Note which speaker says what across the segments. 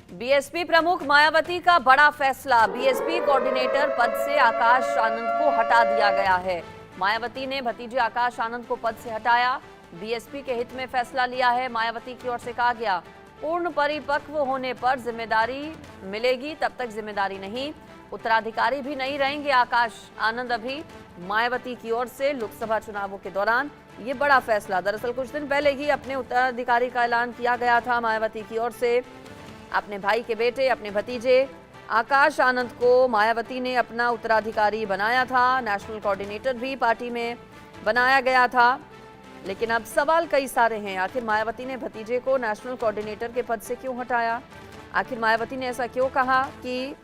Speaker 1: BSP प्रमुख मायावती का बड़ा फैसला। बीएसपी कोऑर्डिनेटर पद से आकाश आनंद को हटा दिया गया है। मायावती ने भतीजे आकाश आनंद को पद से हटाया। बीएसपी के हित में फैसला लिया है। मायावती की ओर से कहा गया, पूर्ण परिपक्व होने पर जिम्मेदारी मिलेगी, तब तक जिम्मेदारी नहीं। उत्तराधिकारी भी नहीं रहेंगे आकाश आनंद। अभी मायावती की ओर से लोकसभा चुनावों के दौरान ये बड़ा फैसला। दरअसल कुछ दिन पहले ही अपने उत्तराधिकारी का ऐलान किया गया था मायावती की ओर से। अपने भाई के बेटे, अपने भतीजे आकाश आनंद को मायावती ने अपना उत्तराधिकारी बनाया था। नेशनल कोऑर्डिनेटर भी पार्टी में बनाया गया था। लेकिन अब सवाल कई सारे हैं। आखिर मायावती ने भतीजे को नेशनल कोऑर्डिनेटर के पद से क्यों हटाया? आखिर मायावती ने ऐसा क्यों कहा कि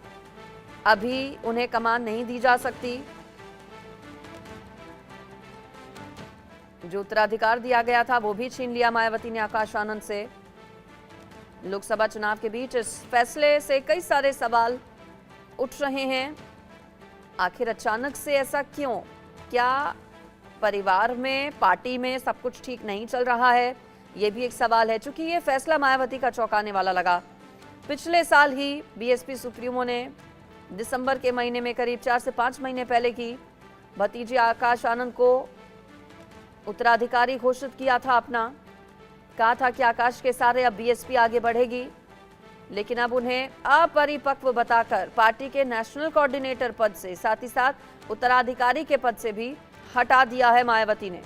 Speaker 1: अभी उन्हें कमान नहीं दी जा सकती? जो उत्तराधिकार दिया गया था वो भी छीन लिया मायावती ने आकाश आनंद से। लोकसभा चुनाव के बीच इस फैसले से कई सारे सवाल उठ रहे हैं। आखिर अचानक से ऐसा क्यों? क्या परिवार में, पार्टी में सब कुछ ठीक नहीं चल रहा है? ये भी एक सवाल है, क्योंकि ये फैसला मायावती का चौंकाने वाला लगा। पिछले साल ही बीएसपी सुप्रीमो ने दिसंबर के महीने में करीब 4 से 5 महीने पहले की भतीजे आकाश आनंद को उत्तराधिकारी घोषित किया था अपना। कहा था कि आकाश के सारे अब बीएसपी आगे बढ़ेगी। लेकिन अब उन्हें अपरिपक्व बताकर पार्टी के नेशनल कोऑर्डिनेटर पद से, साथ ही साथ उत्तराधिकारी के पद से भी हटा दिया है मायावती ने।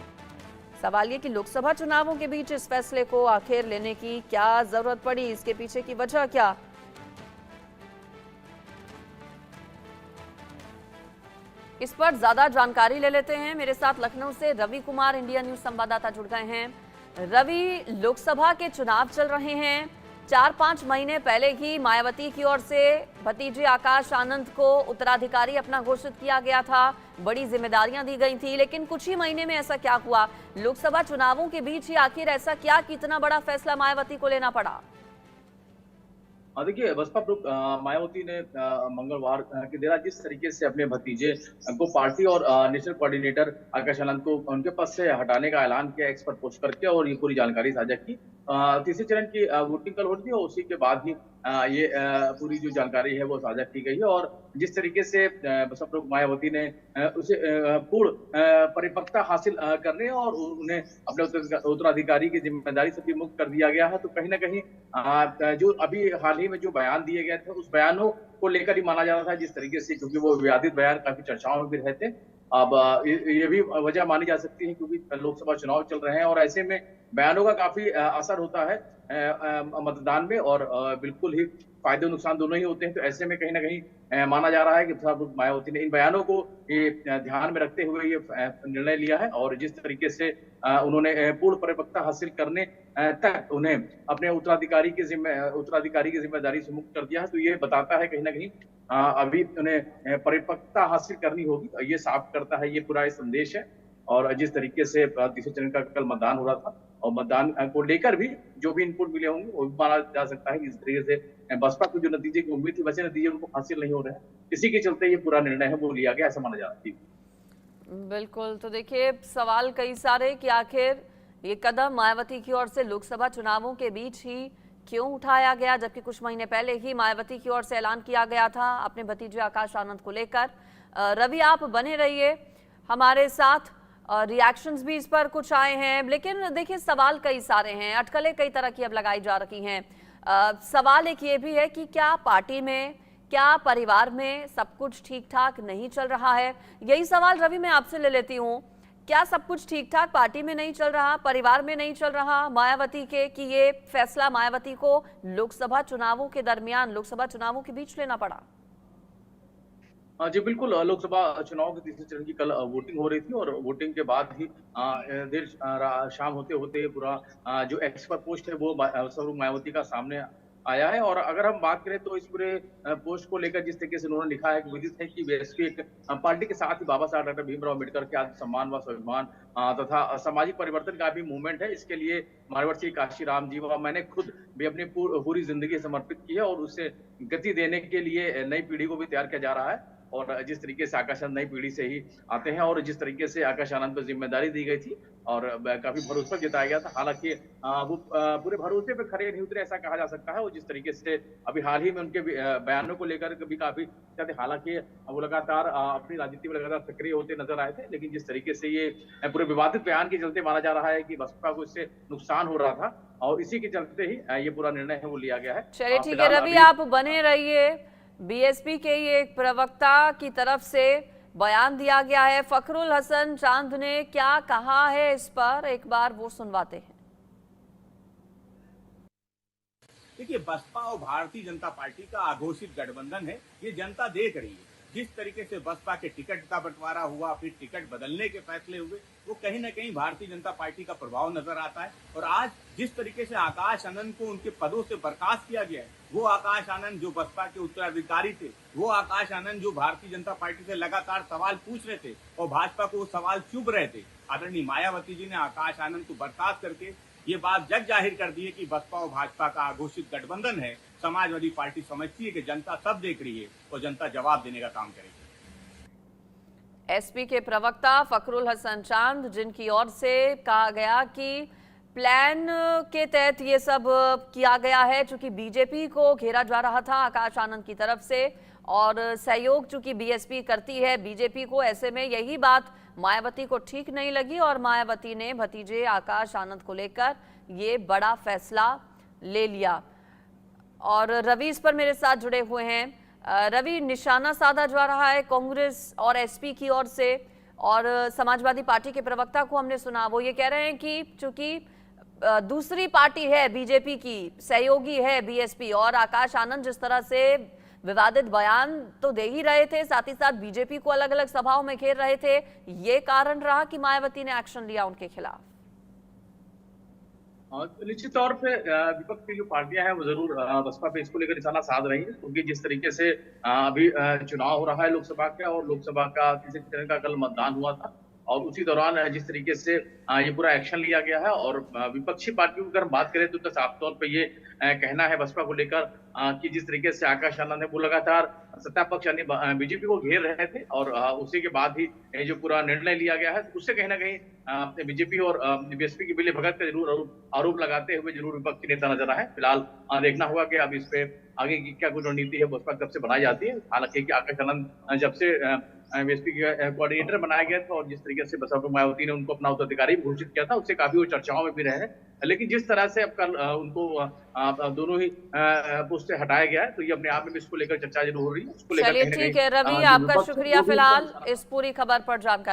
Speaker 1: सवाल ये कि लोकसभा चुनावों के बीच इस फैसले को आखिर लेने की क्या जरूरत पड़ी? इसके पीछे की वजह क्या? इस पर ज्यादा जानकारी ले लेते हैं। मेरे साथ लखनऊ से रवि कुमार, इंडिया न्यूज संवाददाता जुड़ गए हैं। रवि, लोकसभा के चुनाव चल रहे हैं। 4-5 महीने पहले ही मायावती की ओर से भतीजे आकाश आनंद को उत्तराधिकारी अपना घोषित किया गया था। बड़ी जिम्मेदारियां दी गई थी। लेकिन कुछ ही महीने में ऐसा क्या हुआ? लोकसभा चुनावों के बीच ही आखिर ऐसा क्या कि इतना बड़ा फैसला मायावती को लेना पड़ा?
Speaker 2: देखिए, बसपा प्रमुख मायावती ने मंगलवार की देर रात जिस तरीके से अपने भतीजे को पार्टी और नेशनल कोऑर्डिनेटर आकाश आनंद को उनके पद से हटाने का ऐलान किया एक्स पर पोस्ट करके, और ये पूरी जानकारी साझा की। तीसरे चरण की वोटिंग कल हो रही थी और उसी के बाद ही ये पूरी जो जानकारी है वो साझा की गई है। और जिस तरीके से बसपा प्रमुख मायावती ने उसे पूर्ण परिपक्वता हासिल करने और उन्हें अपने उत्तराधिकारी की जिम्मेदारी से भी मुक्त कर दिया गया है, तो कहीं ना कहीं जो अभी हाल ही में जो बयान दिए गए थे उस बयानों को लेकर ही माना जा रहा था जिस तरीके से, क्योंकि वो विवादित बयान काफी चर्चाओं में भी रहे थे। अब ये भी वजह मानी जा सकती है क्योंकि लोकसभा चुनाव चल रहे हैं और ऐसे में बयानों का काफी असर होता है मतदान में, और बिल्कुल ही फायदे नुकसान दोनों ही होते हैं। तो ऐसे में कहीं ना कहीं माना जा रहा है कि मायावती ने इन बयानों को ये ध्यान में रखते हुए ये निर्णय लिया है। और जिस तरीके से उन्होंने पूर्ण परिपक्वता हासिल करने तक उन्हें अपने उत्तराधिकारी की जिम्मेदारी से मुक्त कर दिया है, तो ये बताता है कहीं ना कहीं अभी उन्हें परिपक्वता हासिल करनी होगी। ये साफ करता है, ये पूरा संदेश है। और जिस तरीके से तीसरे चरण का कल मतदान हो रहा था और मतदान को लेकर भी जो भी इनपुट मिले होंगे वो भी माना जा सकता है कि इस तरीके से बसपा को जो नतीजे की उम्मीद थी वैसे नतीजे उनको हासिल नहीं हो रहे हैं। इसी के चलते ये पूरा निर्णय है वो लिया गया, ऐसा माना जा रहा है।
Speaker 1: बिल्कुल। तो देखिए, सवाल कई सारे कि आखिर ये कदम मायावती की ओर से लोकसभा चुनावों के बीच ही क्यों उठाया गया, जबकि कुछ महीने पहले ही मायावती की ओर से ऐलान किया गया था अपने भतीजे आकाश आनंद को लेकर। रवि, आप बने रहिए हमारे साथ। रिएक्शंस भी इस पर कुछ आए हैं, लेकिन देखिए सवाल कई सारे हैं, अटकलें कई तरह की अब लगाई जा रही हैं। सवाल एक ये भी है कि क्या पार्टी में, क्या परिवार में सब कुछ ठीक ठाक नहीं चल रहा है? यही सवाल रवि मैं आपसे ले लेती हूँ। क्या सब कुछ ठीक ठाक पार्टी में नहीं चल रहा, परिवार में नहीं चल रहा मायावती के, कि ये फैसला मायावती को लोकसभा चुनावों के दरमियान, लोकसभा चुनावों के बीच लेना पड़ा?
Speaker 2: जी बिल्कुल, लोकसभा चुनाव के तीसरे चरण की कल वोटिंग हो रही थी और वोटिंग के बाद ही देर शाम होते होते पूरा जो एक्स पर पोस्ट है वो स्वरूप मायावती का सामने आया है। और अगर हम बात करें तो इस पूरे पोस्ट को लेकर जिस तरीके से उन्होंने लिखा है कि विदित है कि बीएसपी एक पार्टी के साथ ही बाबा साहब डॉक्टर भीमराव अम्बेडकर के आत्मसम्मान व स्वाभिमान तथा सामाजिक परिवर्तन का भी मूवमेंट है। इसके लिए मारवर्षी काशी राम जी व मैंने खुद भी अपनी पूरी जिंदगी समर्पित की है और उसे गति देने के लिए नई पीढ़ी को भी तैयार किया जा रहा है। और जिस तरीके से आकाश आनंद नई पीढ़ी से ही आते हैं और जिस तरीके से आकाश आनंद पर जिम्मेदारी दी गई थी और काफी भरोसा जताया गया था। हालांकि वो पूरे भरोसे पे खरे नहीं उतरे ऐसा कहा जा सकता है। और जिस तरीके से अभी हाल ही में उनके बयानों को लेकर भी काफी हालांकि वो लगातार अपनी राजनीति में लगातार सक्रिय होते नजर आए थे, लेकिन जिस तरीके से ये पूरे विवादित बयान के चलते माना जा रहा है कि बसपा को इससे नुकसान हो रहा था और इसी के चलते ही ये पूरा निर्णय है वो लिया गया है।
Speaker 1: चलिए ठीक है रवि, आप बने रहिए। बीएसपी के ही एक प्रवक्ता की तरफ से बयान दिया गया है, फखरुल हसन चांद ने क्या कहा है इस पर एक बार वो सुनवाते हैं।
Speaker 3: देखिए, बसपा और भारतीय जनता पार्टी का अघोषित गठबंधन है, ये जनता देख रही है। जिस तरीके से बसपा के टिकट का बंटवारा हुआ, फिर टिकट बदलने के फैसले हुए, वो कहीं ना कहीं भारतीय जनता पार्टी का प्रभाव नजर आता है। और आज जिस तरीके से आकाश आनंद को उनके पदों से बर्खास्त किया गया है, वो आकाश आनंद जो बसपा के उत्तराधिकारी थे, वो आकाश आनंद जो भारतीय जनता पार्टी से लगातार सवाल पूछ रहे थे और भाजपा को वो सवाल चुभ रहे थे, आदरणीय मायावती जी ने आकाश आनंद को बर्खास्त करके ये बात जग जाहिर कर दी है कि बसपा और भाजपा का घोषित गठबंधन है। समाजवादी पार्टी समझती है कि जनता सब देख रही है और जनता जवाब देने का काम करेगी।
Speaker 1: एसपी के प्रवक्ता फखरुल हसन चांद, जिनकी ओर से कहा गया कि प्लान के तहत ये सब किया गया है, चूंकि बीजेपी को घेरा जा रहा था आकाश आनंद की तरफ से और सहयोग चूंकि बीएसपी करती है बीजेपी को, ऐसे में यही बात मायावती को ठीक नहीं लगी और मायावती ने भतीजे आकाश आनंद को लेकर ये बड़ा फैसला ले लिया। और रवि इस पर मेरे साथ जुड़े हुए हैं। रवि, निशाना साधा जा रहा है कांग्रेस और एसपी की ओर से, और समाजवादी पार्टी के प्रवक्ता को हमने सुना, वो ये कह रहे हैं कि चूंकि दूसरी पार्टी है बीजेपी की, सहयोगी है बीएसपी, और आकाश आनंद जिस तरह से विवादित बयान तो दे ही रहे थे, साथ ही साथ बीजेपी को अलग अलग सभाओं में घेर रहे थे, ये कारण रहा कि मायावती ने एक्शन लिया उनके खिलाफ।
Speaker 2: निश्चित तौर पे विपक्ष की जो पार्टियां हैं वो जरूर बसपा पे इसको लेकर निशाना साध रही है, क्योंकि जिस तरीके से अभी चुनाव हो रहा है लोकसभा का, और लोकसभा का किसी तरह का कल मतदान हुआ था और उसी दौरान जिस तरीके से ये पूरा एक्शन लिया गया है। और विपक्षी पार्टियों की अगर हम बात करें तो साफ तौर पे ये कहना है बसपा को लेकर कि जिस तरीके से आकाश आनंद है वो लगातार सत्ता पक्ष यानी बीजेपी को घेर रहे थे और उसी के बाद ही ये जो पूरा निर्णय लिया गया है, उससे कहीं ना कहीं बीजेपी और बीएसपी की मिली भगत का जरूर आरोप लगाते हुए जरूर विपक्षी नेता नजर आए। फिलहाल देखना होगा कि अब इस पे आगे की क्या कुछ रणनीति है बसपा की तरफ से बनाई जाती है। हालांकि आकाश आनंद जब से बीएसपी के कोऑर्डिनेटर बनाया गया था और जिस तरीके से बसपा मायावती ने उनको अपना उत्तराधिकारी घोषित किया था, उससे काफी वो चर्चाओं में भी रहे हैं। लेकिन जिस तरह से अब कल उनको दोनों ही पोस्ट से हटाया गया है, तो ये अपने आप में भी इसको लेकर चर्चा जरूर हो रही है।
Speaker 1: चलिए ठीक है रवि, आपका शुक्रिया फिलहाल इस पूरी खबर पर जानकारी